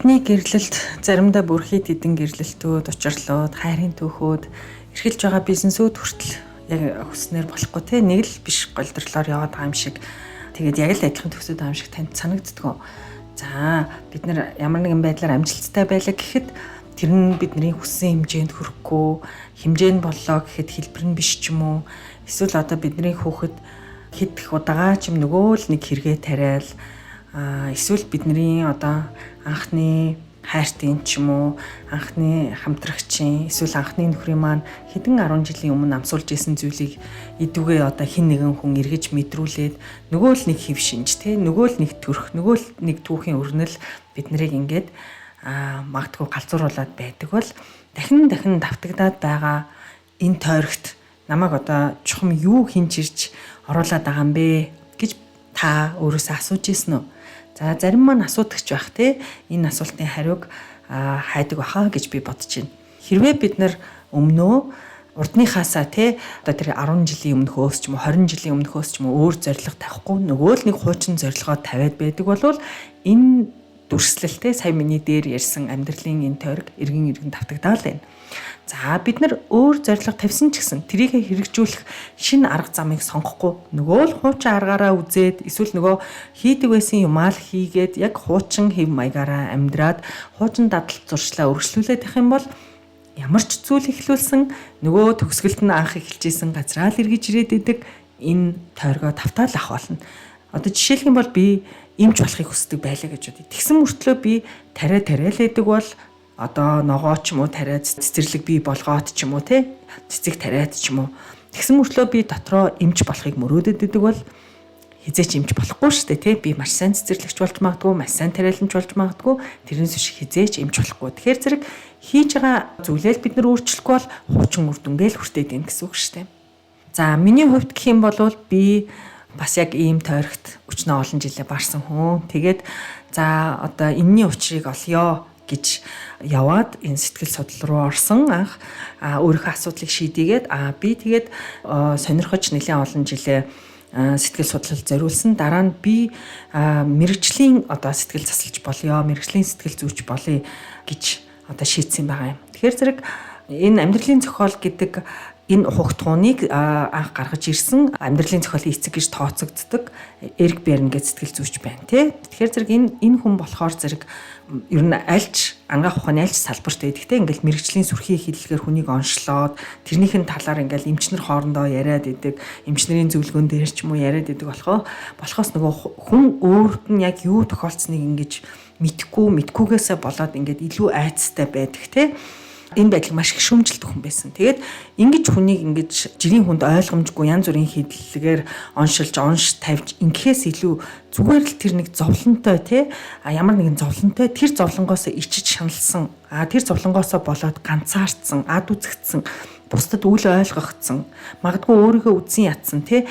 Бидний гэрлэлт заримдаа бүр хит хитэн гэрлэлтүүд, учрлууд, хайрын түүхүүд эрхэлж байгаа бизнесүүд хүртэл яг хүснээр болохгүй те нэг л биш голдрлоор яваад байгаа юм шиг. Тэгээд яг л адилхан төсөөд байгаа юм шиг танд санагддаг. За бид нар ямар нэгэн байдлаар амжилттай байлаа гэхэд тэр нь бидний хүссэн хэмжээнд хүрэхгүй, хэмжээ нь боллоо гэхэд хэлбэр нь биш ч юм уу. Эсвэл одоо бидний хүүхэд хэд их удаага ч юм нөгөө л нэг хэрэгэ тариал эсвэл бидний одоо анхны хайртын ч юм уу анхны хамтрагчийн эсвэл анхны нөхрийн маань хэдэн 10 жилийн өмнө амсуулж исэн зүйлийг идүүгээ одоо хин нэгэн хүн эргэж мэдрүүлээд нөгөө л нэг хэв шинж те нөгөө л нэг төрх нөгөө л нэг түүхийн өрнөл бид нарыг ингээд магадгүй галзууруулад байдаг бол дахин давтагдаад байгаа энэ тойрогт намайг одоо чухам юу хинжирч оруулаад байгаа юм бэ гэж та өөрөөсөө асууж ирсэн үү? За зарим маань асуудагч байх те энэ асуултын хариуг хайдаг баха гэж би бодож байна. Хэрвээ бид нар өмнөө урдныхаасаа те одоо тэр 10 жилийн өмнөхөөс ч юм уу 20 жилийн өмнөхөөс ч юм уу өөр зорилго тавихгүй нөгөө л нэг хуучин зорилгоо тавиад байдаг болвол энэ дүрслэлтэй сая миний дээр ярьсан амьдралын энэ тойрог эргэн давтагдаад байна. За бид нар өөр зорилго тавьсан ч гэсэн тэрийг хэрэгжүүлэх шинэ арга замыг сонгохгүй нөгөө л хуучин аргаараа үзээд эсвэл нөгөө хийдэг байсан юмаа л хийгээд яг хуучин хэв маягаараа амьдраад хуучин дадал зуршлаа өргөжлүүлээд их юм бол ямар ч зүйл эхлүүлсэн нөгөө төгсгөлд нь анх эхэлжсэн газраа л эргэж ирээд идэг энэ тойргоо тавтаал ах болно. Одоо жишээлх юм бол би эмч болохыг хүсдэг байлаа гэж бодъё. Тэгсэн мөртлөө би тариа л байдаг бол одоо ногоо ч юм уу тариад цэцэрлэг бий болгоод ч юм уу те цэцэг тариад ч юм уу тэгсэн мөртлөө би дотроо эмч болохыг мөрөөдөд идэг бол хизээч эмч болохгүй шүү дээ те би маш сайн цэцэрлэгч болж магадгүй маш сайн тариаланч болж магадгүй тэрнээс биш хизээч эмч болохгүй. Тэгэхээр зэрэг хийж байгаа зүйлээ бид нар өөрчлөхгүй бол хуучин үр дүнгээл хүртээд ийн гэсэн үг шүү дээ. За миний хувьд гэх юм бол би бас яг ийм тойрогт өчнөө олон жилээ барсан хүн. Тэгээд за одоо энэний учрыг олъё гэж яваад энэ сэтгэл судлал руу орсон анх өөрийнхөө асуудлыг шийдээгээд би тэгээд сонирхож нэлээд олон жилээ сэтгэл судлал зориулсан. Дараа нь би мэрэгжлийн одоо сэтгэл засалж болёо, мэрэгжлийн сэтгэл зүйч болъё гэж одоо шийдсэн байгаа юм. Тэгэхээр зэрэг энэ амьдралын зохиол гэдэг энэ ухагтхууныг анх гаргаж ирсэн амьдралын зохиолын эцэг гэж тооцогддог Эрик Берн гэж сэтгэл зүйч байна тий. Тэгэхээр зэрэг энэ хүн болохоор зэрэг ер нь альч ангаах ухааны альч салбарт байдаг те ингээл мэрэгжлийн сүрхий хэллэгээр хүнийг онцлоод тэрнийхэн талаар ингээл эмчнэр хоорондоо яриад идэг эмчнэрийн зөвлөгөөн дээр ч юм уу яриад идэг болохоос нөгөө хүн өөрт нь яг юу тохиолдсныг ингэж мэдхгүйгээсээ болоод ингээд илүү айцтай байдаг те. Энэ байдлыг маш их шүүмжилдэг хүн байсан. Тэгээд ингэж хүнийг ингэж жирийн хүнд ойлгомжгүй янз бүрийн хэллэгээр онш тавьж ингэхээс илүү зүгээр л тэр нэг зовлонтой тий ямар нэгэн зовлонтой тэр зовлонгоос ичиж шаналсан тэр зовлонгоос болоод ганцаардсан үзэгдсэн бусдад үл ойлгогдсон магадгүй өөрийгөө үзэн ятсан тий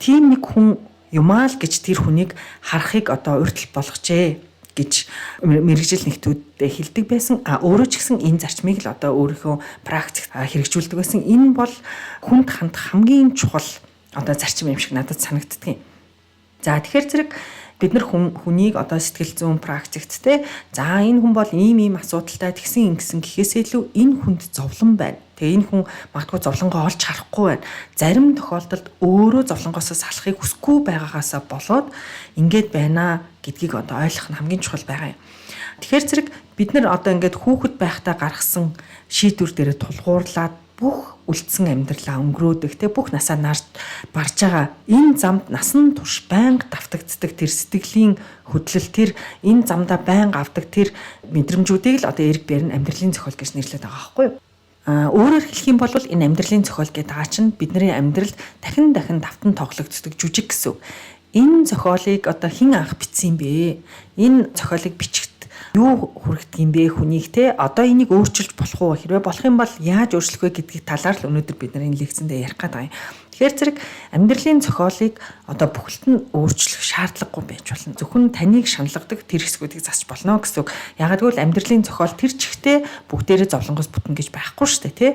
тийм нэг хүн юмаа л гэж тэр хүнийг харахыг одоо урьдчил болгожээ гэж мэрэгжил нэгтүүдэд хэлдэг байсан. Өөрөө ч гэсэн энэ зарчмыг л одоо өөрийнхөө практикт хэрэгжүүлдэг байсан. Энэ бол хүнд хандах хамгийн чухал одоо зарчим юм шиг надад санагддаг юм. За тэгэхээр зэрэг бид нар хүнийг одоо сэтгэл зүйн практикт те за энэ хүн бол ийм асуудалтай тэгсэн ингэсэн гэхээсээ илүү энэ хүнд зовлон байна. Тэгээ энэ хүн магадгүй зовлонгоо олж харахгүй байна. Зарим тохиолдолд өөрөө зовлонгоосоо салахыг хүсэхгүй байгаагаасаа болоод ингээд байна гэдгийг одоо ойлгох нь хамгийн чухал байгаа юм. Тэгэхээр зэрэг бид нар одоо ингээд хүүхэд байхдаа гаргасан шийдвэр дээрээ тулгуурлаад бүх үлдсэн амьдралаа өнгөрөөдөг те бүх насаа нарт барж байгаа энэ замд насан турш байнга давтагддаг тэр сэтгэлийн хөдлөл тэр энэ замдаа байнга авдаг тэр мэдрэмжүүдийг л одоо Эрик Берн амьдралын зохиол гэж нэрлэдэг байгаа байхгүй юу? Өөрөөр хэлэх юм бол энэ амьдралын зохиол гэдэг байгаа чинь бидний амьдралд дахин давтан тоглогддог жүжиг гэсэн. Энэ зохиолыг одоо хэн анх бичсэн юм бэ? Энэ зохиолыг бичих юу хүрэгдэг юм бэ хүнийг те одоо энийг өөрчилж болох уу хэрвээ болох юм бол яаж өөрчлөх вэ гэдгийг талаар л өнөөдөр бид нар энэ лекцэндээ ярих гэдэг юм. Тэгэхээр зэрэг амьдралын зохиолыг одоо бүхэлд нь өөрчлөх шаардлагагүй байж болно. Зөвхөн таныг шаналгадаг тэр хэсгүүдийг засч болно гэсэн үг. Ягаад гэвэл амьдралын зохиол тэр чигтээ бүгдээрээ зовлонгоос бүтэн гэж байхгүй шүү дээ тий.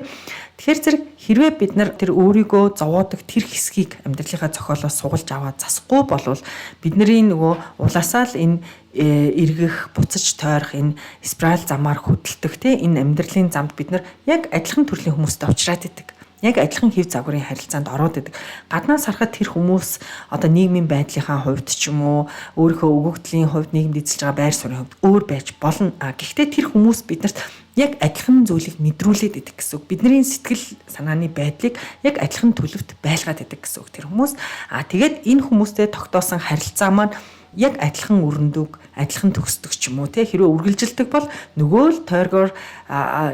Тэгэхээр зэрэг хэрвээ бид нар тэр өөрийгөө зовоодог тэр хэсгийг амьдралынхаа зохиолоос сугалж аваад засахгүй болвол бидний нөгөө улаасаа л энэ эргэх, буцаж тойрох энэ спираль замаар хөдөлтөх энэ амьдралын замд бид нар яг адилхан төрлийн хүмүүстэй уулзраад идэг. Яг адилхан хэв загварын харилцаанд ороод идэг. Гаднаас харахад тэр хүмүүс одоо нийгмийн байдлынхаа хувьд ч юм уу, өөрийнхөө өгөгдлийн хувьд нийгэмд эзэлж байгаа байр суурийн хувьд өөр байж болно. Гэхдээ тэр хүмүүс биднэрт яг адилхан зүйлийг мэдрүүлээд идэг гэсэн үг. Бидний сэтгэл санааны байдлыг яг адилхан төлөвт байлгаад идэг гэсэн үг тэр хүмүүс. Тэгээд энэ хүмүүстэй тогтоосон харилцаа маань яг адилхан өрөндөг, адилхан төгсдөг ч юм уу те хэрвээ үргэлжилдэг бол нөгөө л тойргоор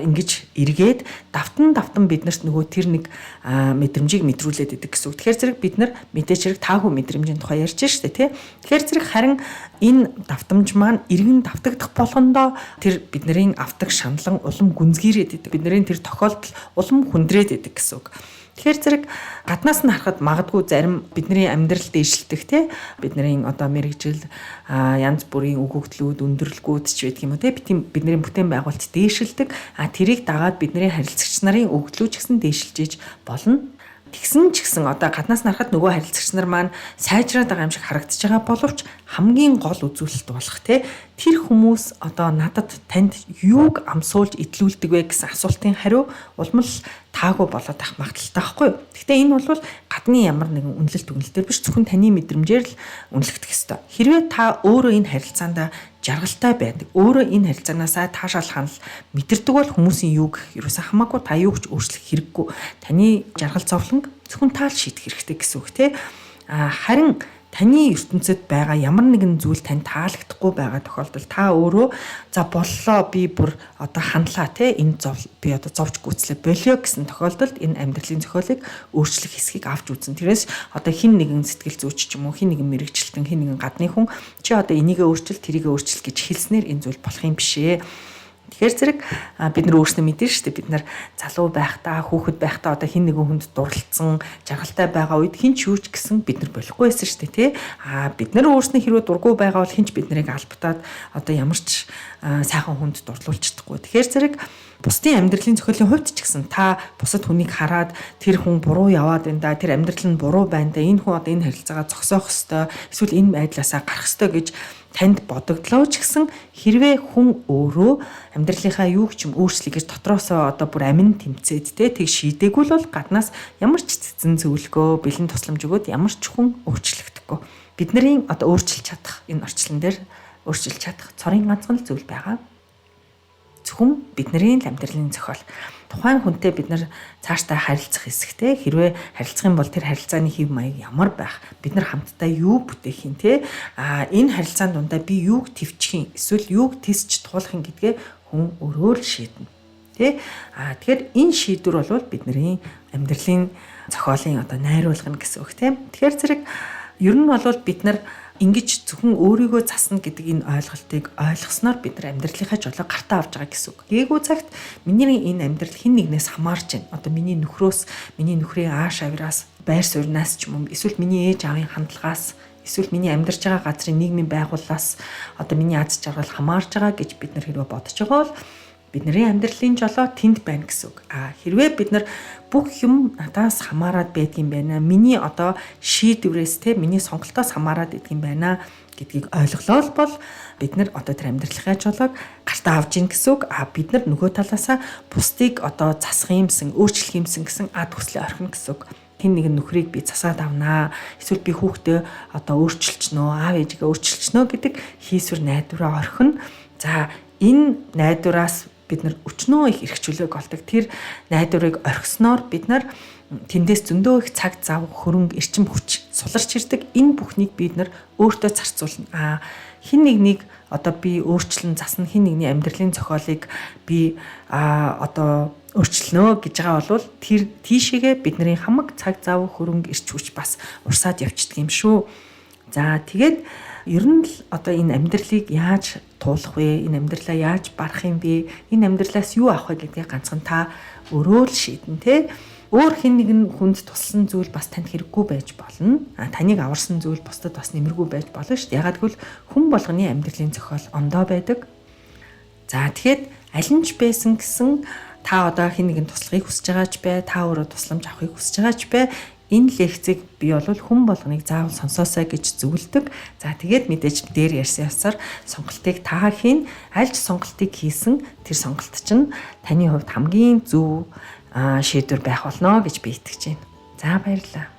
ингэж эргээд давтан биднэрт нөгөө тэр нэг мэдрэмжийг мэдрүүлээд идэг гэсэн үг. Тэгэхээр зэрэг бид нар мэдээж хэрэг таагүй мэдрэмжийн тухай ярьж штэ те. Тэгэхээр зэрэг харин энэ давтамж маань эргэн давтагдах болгондоо тэр бидний авдаг шаналн улам гүнзгийрээд идэг. Бидний тэр тохиолдол улам хүндрээд идэг гэсэн үг. Тэгэхээр зэрэг гаднаас нь харахад магадгүй зарим бидний амьдрал дээшилдэг те бидний одоо мэрэгжил янз бүрийн өгөгдлүүд өндөрлгүүд ч байдаг юм уу те бидний бүтээн байгуулалт дээшилдэг тэрийг дагаад бидний харилцагч нарын өгөгдлүүд ч гэсэн дээшилж иж болно. Тэгсэн ч гэсэн одоо гаднаас нь харахад нөгөө харилцагч нар маань сайжраад байгаа юм шиг харагдаж байгаа боловч хамгийн гол үзүүлэлт болох те тэр хүмүүс одоо надад танд юуг амсуулж идлүүлдэг вэ гэсэн асуултын хариу улам л таагүй болоод ах магадaltaй байхгүй юу. Гэхдээ энэ бол гадны ямар нэгэн үнэлэлт дүгнэлтээр биш зөвхөн таны мэдрэмжээр л үнэлэгдэх ёстой. Хэрвээ та өөрөө энэ харилцаанд жаргалтай байдаг, өөрөө энэ харилцаанаасаа таашаал ханал мэдэрдэг бол хүмүүсийн юуг ерөөсөө хамаагүй та юу ч өөрчлөх хэрэггүй. Таны жаргал зовлонг зөвхөн та л шийдэх хэрэгтэй гэсэн үг те. Харин таны ертөнцид байгаа ямар нэгэн зүйл тань таалагдахгүй байгаа тохиолдолд та өөрөө за боллоо би бүр одоо хандлаа те энэ би одоо зовж гүйцлээ болио гэсэн тохиолдолд энэ амьдралын зохиолыг өөрчлөх хэсгийг авч үзэн. Тэрээс одоо хин нэгэн сэтгэл зүйч ч юм уу хин нэгэн мэрэгчлэлтэн хин нэгэн гадны хүн чи одоо энийгээ өөрчил тэрийгээ өөрчил гэж хэлснээр энэ зүйл болох юм бишээ. Тэгэхээр зэрэг бид нар өөрснөө мэдэн шүү дээ. Бид нар залуу байхдаа, хүүхэд байхдаа одоо хин нэгэн хүнд дурлцсан, жаргалтай байгаа үед хин ч юуч гэсэн бид нар болохгүй байсан шүү дээ, тий. Бид нар өөрснөө хэрвээ дургүй байгаа бол хин ч бид нарыг албатаад одоо ямар ч сайхан хүнд дурлуулж чадахгүй. Тэгэхээр зэрэг бусдын амьдралын зохиолын хувьд ч гэсэн та бусад хүнийг хараад тэр хүн буруу яваад байна да, тэр амьдрал нь буруу байна да, энэ хүн одоо энэ харилцаагаа зогсоох ёстой, эсвэл энэ байдлаасаа гарах ёстой гэж танд бодогдлоо ч гэсэн хэрвээ хүн өөрөө амьдралынхаа юуг ч юм өөрчлөе гэж дотроосоо одоо бүр амин тэмцээд тэг шийдээгүй бол гаднаас ямар ч цэцэн зөвлөгөө, бэлэн тусламж өгөөд ямар ч хүн өөрчлөгдөхгүй. Бидний одоо өөрчилж чадах энэ орчлон дээр өөрчилж чадах цорын ганцхан зүйл байгаа. Зөвхөн бидний амьдралын зохиол. Тухайн хүнтэй бид нар цаашдаа харилцах хэсэгтэй хэрвээ харилцах юм бол тэр харилцааны хэв маяг ямар байх, бид нар хамтдаа юу бүтээх юм те энэ харилцаан дундаа би юуг твчих юм эсвэл юуг тисч туулах юм гэдгээ хүн өөрөө л шийднэ те тэгэхээр энэ шийдвэр бол бидний амьдралын зохиолын одоо найруулга гэсэн үг те. Тэгэхээр зэрэг ер нь бол бид нар ингэж зөвхөн өөрийгөө засна гэдэг энэ ойлголтыг ойлгосноор бид нар амьдралынхаа жолоо гартаа авч байгаа гэсэн үг. Гээгүй цагт миний энэ амьдрал хэн нэгнээс хамаарч байна. Одоо миний нөхрөөс, миний нөхрийн ааш авираас, байр сууриас ч юм уу, эсвэл миний ээж аавын хандлагаас, эсвэл миний амьдарч байгаа газрын нийгмийн байгууллаас одоо миний аз жаргал хамаарж байгаа гэж бид нар хэрвээ бодож байгаа бол бидний амьдралын жолоо тэнд байна гэсэн үг. Хэрвээ бид нар бүх юм надаас хамаарад байдгийн байна. Миний одоо шийдвэрээс те миний сонголтоос хамаарад байдгийн байна гэдгийг ойлголоо бол бид нар одоо тэр амьдралынхаа жолоог гартаа авж ийн гэсэн үг. Бид нар нөгөө талаасаа бусдыг одоо засах юмсан, өөрчлөх юмсан гэсэн ад хүслээ орхино гэсэн үг. Хин нэгэн нөхрийг би засаад авнаа. Эсвэл би хүүхдээ одоо өөрчилчихнөө, аав ээжигээ өөрчилчихнөө гэдэг хийсвэр найдвараа орхино. За энэ найдвараас бид нар өчнөө их эрхчлөлөг олдог. Тэр найдварыг орхисноор бид нар тэндээс зөндөө их цаг зав, хөрөнгө, эрчим хүч суларч ирдэг. Энэ бүхнийг бид нар өөртөө зарцуулна. Хин нэгнийг одоо би өөрчлөн засна, хин нэгний амьдралын зохиолыг би одоо өөрчлөнө гэж байгаа бол тэр тийшээгээ бидний хамаг цаг зав, хөрөнгө, эрч хүч бас урсаад явчихдаг юм шүү. За тэгээд ер нь л одоо энэ амьдралыг яаж туулах вэ? Энэ амьдралаа яаж барах юм бэ? Энэ амьдралаас юу авах вэ гэдгийг ганцхан та өөрөө л шийдэн те. Өөр хэн нэгэн хүнд туссан зүйл бас танд хэрэггүй байж болно. Таныг аварсан зүйл бусдад бас нэмэргүй байж болно шүү дээ. Ягаад гэвэл хүн болгоны амьдралын зохиол ондоо байдаг. За тэгэхэд аль нь ч байсан гэсэн та одоо хэн нэгэн туслахыг хүсэж байгаа ч бай, та өөрөө тусламж авахыг хүсэж байгаа ч бай, Энэ лекцийг би бол хүн болгоныг заавал сонсоосой гэж зөвлөдөг. За тэгээд мэдээж дээр ярьсан ясаар сонголтыг та хийн, аль ч сонголтыг хийсэн тэр сонголт чинь таны хувьд хамгийн зөв шийдвэр байх болно гэж би итгэж байна. За баярлалаа.